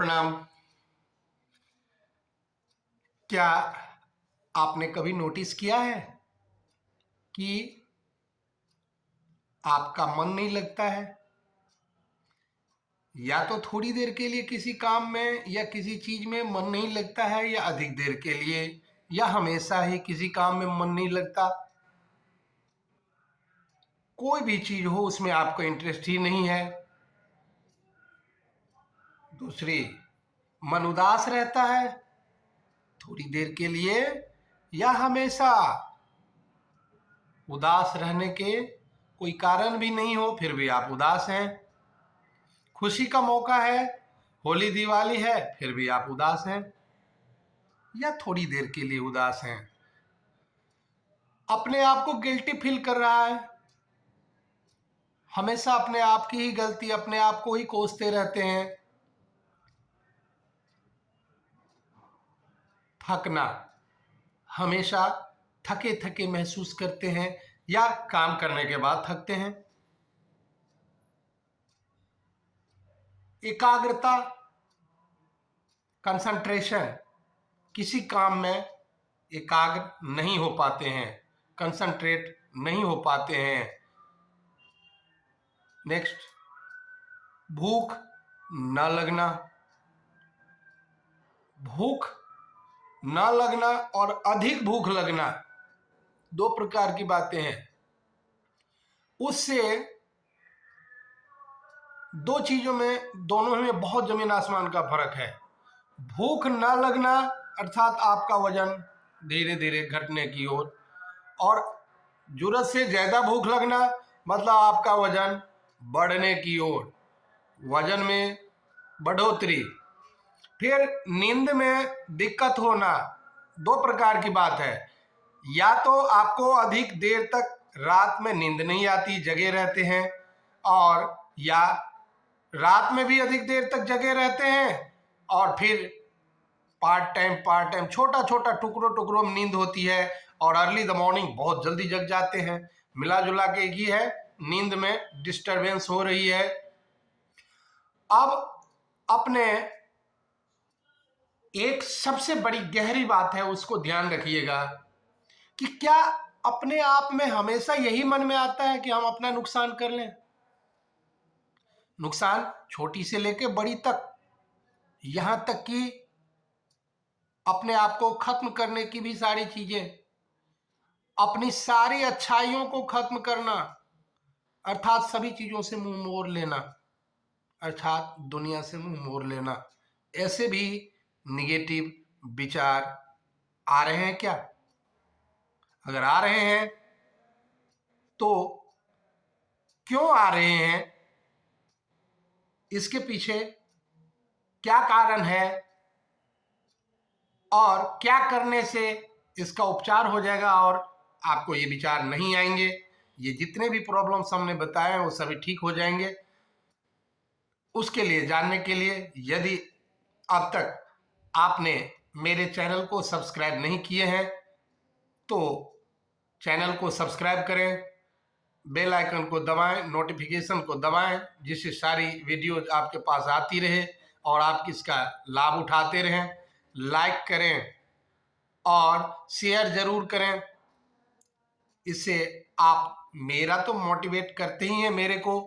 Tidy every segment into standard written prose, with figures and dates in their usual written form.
प्रणाम। क्या आपने कभी नोटिस किया है कि आपका मन नहीं लगता है, या तो थोड़ी देर के लिए किसी काम में या किसी चीज में मन नहीं लगता है, या अधिक देर के लिए, या हमेशा ही किसी काम में मन नहीं लगता। कोई भी चीज हो उसमें आपको इंटरेस्ट ही नहीं है। दूसरी, मन उदास रहता है थोड़ी देर के लिए या हमेशा। उदास रहने के कोई कारण भी नहीं हो फिर भी आप उदास हैं। खुशी का मौका है, होली दिवाली है, फिर भी आप उदास हैं या थोड़ी देर के लिए उदास हैं। अपने आप को गिल्टी फील कर रहा है, हमेशा अपने आप की ही गलती, अपने आप को ही कोसते रहते हैं। थकना, हमेशा थके थके महसूस करते हैं या काम करने के बाद थकते हैं। एकाग्रता, कंसंट्रेशन, किसी काम में एकाग्र नहीं हो पाते हैं, कंसंट्रेट नहीं हो पाते हैं। नेक्स्ट, भूख न लगना। भूख न लगना और अधिक भूख लगना दो प्रकार की बातें हैं। उससे दो चीजों में, दोनों में बहुत जमीन आसमान का फर्क है। भूख न लगना अर्थात आपका वजन धीरे धीरे घटने की ओर, और जरूरत से ज्यादा भूख लगना मतलब आपका वजन बढ़ने की ओर, वजन में बढ़ोतरी। फिर नींद में दिक्कत होना, दो प्रकार की बात है। या तो आपको अधिक देर तक रात में नींद नहीं आती, जगे रहते हैं, और या रात में भी अधिक देर तक जगे रहते हैं और फिर पार्ट टाइम छोटा छोटा टुकड़ों टुकड़ों में नींद होती है, और अर्ली द मॉर्निंग बहुत जल्दी जग जाते हैं। मिला जुला के एक ही है, नींद में डिस्टरबेंस हो रही है। अब अपने एक सबसे बड़ी गहरी बात है, उसको ध्यान रखिएगा कि क्या अपने आप में हमेशा यही मन में आता है कि हम अपना नुकसान कर लें। नुकसान छोटी से लेके बड़ी तक, यहां तक कि अपने आप को खत्म करने की भी सारी चीजें, अपनी सारी अच्छाइयों को खत्म करना, अर्थात सभी चीजों से मुंह मोड़ लेना, अर्थात दुनिया से मुंह मोड़ लेना। ऐसे भी निगेटिव विचार आ रहे हैं क्या? अगर आ रहे हैं तो क्यों आ रहे हैं, इसके पीछे क्या कारण है, और क्या करने से इसका उपचार हो जाएगा और आपको ये विचार नहीं आएंगे। ये जितने भी प्रॉब्लम्स हमने बताए हैं वो सभी ठीक हो जाएंगे। उसके लिए, जानने के लिए, यदि अब तक आपने मेरे चैनल को सब्सक्राइब नहीं किए हैं तो चैनल को सब्सक्राइब करें, बेल आइकन को दबाएं, नोटिफिकेशन को दबाएं, जिससे सारी वीडियो आपके पास आती रहे और आप इसका लाभ उठाते रहें। लाइक करें और शेयर जरूर करें, इससे आप मेरा तो मोटिवेट करते ही हैं मेरे को,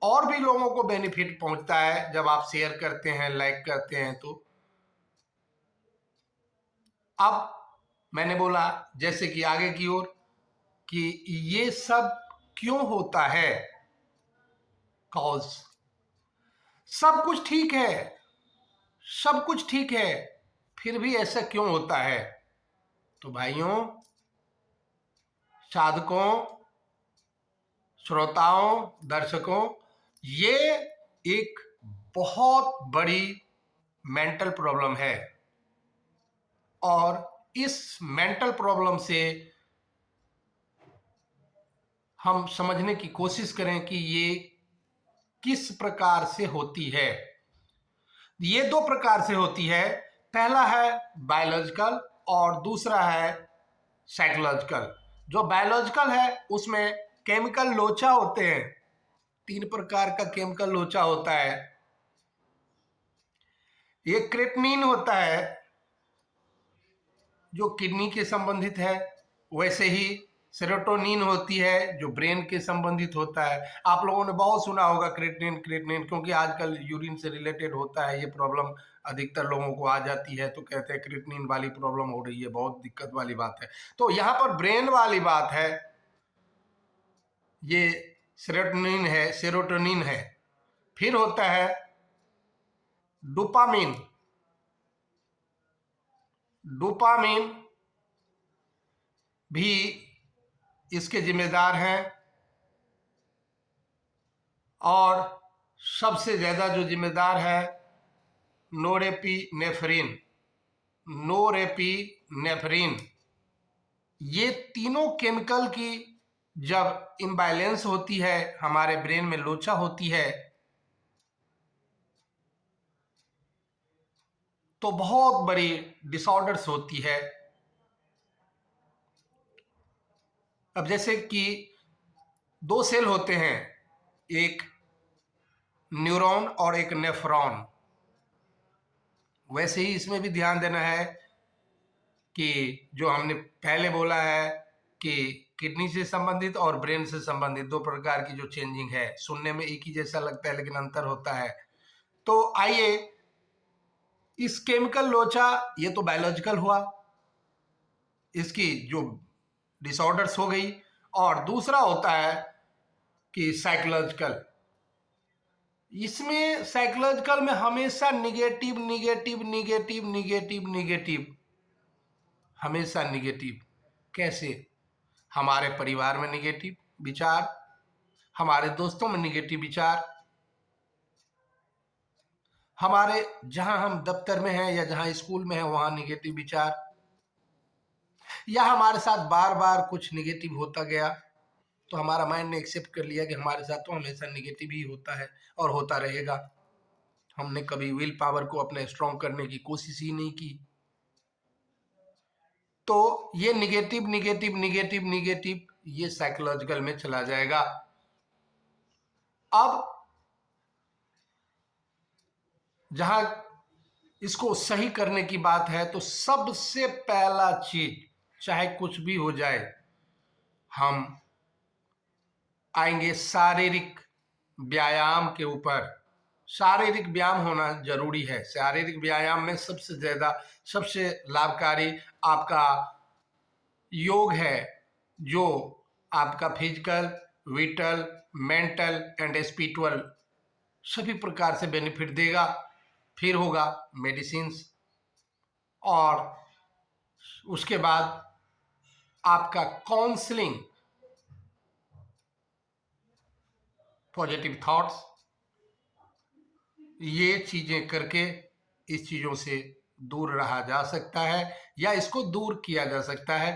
और भी लोगों को बेनिफिट पहुंचता है जब आप शेयर करते हैं, लाइक करते हैं। तो अब मैंने बोला जैसे कि आगे की ओर कि ये सब क्यों होता है, कॉज सब कुछ ठीक है, सब कुछ ठीक है, फिर भी ऐसा क्यों होता है। तो भाइयों, साधकों, श्रोताओं, दर्शकों, ये एक बहुत बड़ी मेंटल प्रॉब्लम है, और इस मेंटल प्रॉब्लम से हम समझने की कोशिश करें कि ये किस प्रकार से होती है। ये दो प्रकार से होती है, पहला है बायोलॉजिकल और दूसरा है साइकोलॉजिकल। जो बायोलॉजिकल है उसमें केमिकल लोचा होते हैं, तीन प्रकार का केमिकल लोचा होता है। ये क्रेटनिन होता है जो किडनी के संबंधित है, वैसे ही सेरोटोनिन होती है जो ब्रेन के संबंधित होता है। आप लोगों ने बहुत सुना होगा क्रेटनिन क्रेटनिन, क्योंकि आजकल यूरिन से रिलेटेड होता है ये प्रॉब्लम, अधिकतर लोगों को आ जाती है, तो कहते हैं क्रेटनिन वाली प्रॉब्लम हो रही है, बहुत दिक्कत वाली बात है। तो यहाँ पर ब्रेन वाली बात है, ये सेरोटोनिन है। फिर होता है डोपामिन। डोपामिन भी इसके जिम्मेदार हैं, और सबसे ज्यादा जो जिम्मेदार है नोरेपीनेफ्रिन। नोरेपीनेफ्रिन, ये तीनों केमिकल की जब इम्बैलेंस होती है, हमारे ब्रेन में लोचा होती है, तो बहुत बड़ी डिसऑर्डर्स होती है। अब जैसे कि दो सेल होते हैं, एक न्यूरॉन और एक नेफ्रॉन, वैसे ही इसमें भी ध्यान देना है कि जो हमने पहले बोला है कि किडनी से संबंधित और ब्रेन से संबंधित दो प्रकार की जो चेंजिंग है, सुनने में एक ही जैसा लगता है लेकिन अंतर होता है। तो आइए, इस केमिकल लोचा ये तो बायोलॉजिकल हुआ, इसकी जो डिसऑर्डर्स हो गई, और दूसरा होता है कि साइकोलॉजिकल। इसमें साइकोलॉजिकल में हमेशा negative negative negative negative negative, हमेशा निगेटिव। कैसे? हमारे परिवार में निगेटिव विचार, हमारे दोस्तों में निगेटिव विचार, हमारे जहां हम दफ्तर में हैं या जहां स्कूल में हैं वहां निगेटिव विचार, या हमारे साथ बार बार कुछ निगेटिव होता गया तो हमारा माइंड ने एक्सेप्ट कर लिया कि हमारे साथ तो हमेशा निगेटिव ही होता है और होता रहेगा। हमने कभी विल पावर को अपने स्ट्रॉन्ग करने की कोशिश ही नहीं की। तो ये निगेटिव निगेटिव निगेटिव निगेटिव ये साइकोलॉजिकल में चला जाएगा। अब जहां इसको सही करने की बात है, तो सबसे पहला चीज, चाहे कुछ भी हो जाए, हम आएंगे शारीरिक व्यायाम के ऊपर। शारीरिक व्यायाम होना जरूरी है। शारीरिक व्यायाम में सबसे ज्यादा सबसे लाभकारी आपका योग है, जो आपका physical, whittle, mental and spiritual सभी प्रकार से बेनिफिट देगा। फिर होगा मेडिसिन्स, और उसके बाद आपका काउंसलिंग, पॉजिटिव थॉट्स, ये चीजें करके इस चीजों से दूर रहा जा सकता है या इसको दूर किया जा सकता है।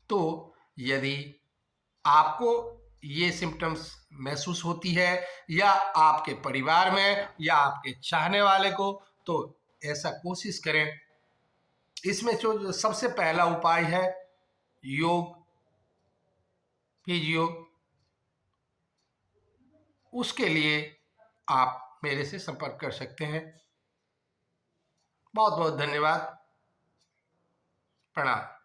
तो यदि आपको ये सिम्टम्स महसूस होती है, या आपके परिवार में या आपके चाहने वाले को, तो ऐसा कोशिश करें। इसमें जो सबसे पहला उपाय है योग, फिजियो, उसके लिए आप मेरे से संपर्क कर सकते हैं। बहुत बहुत धन्यवाद। प्रणाम।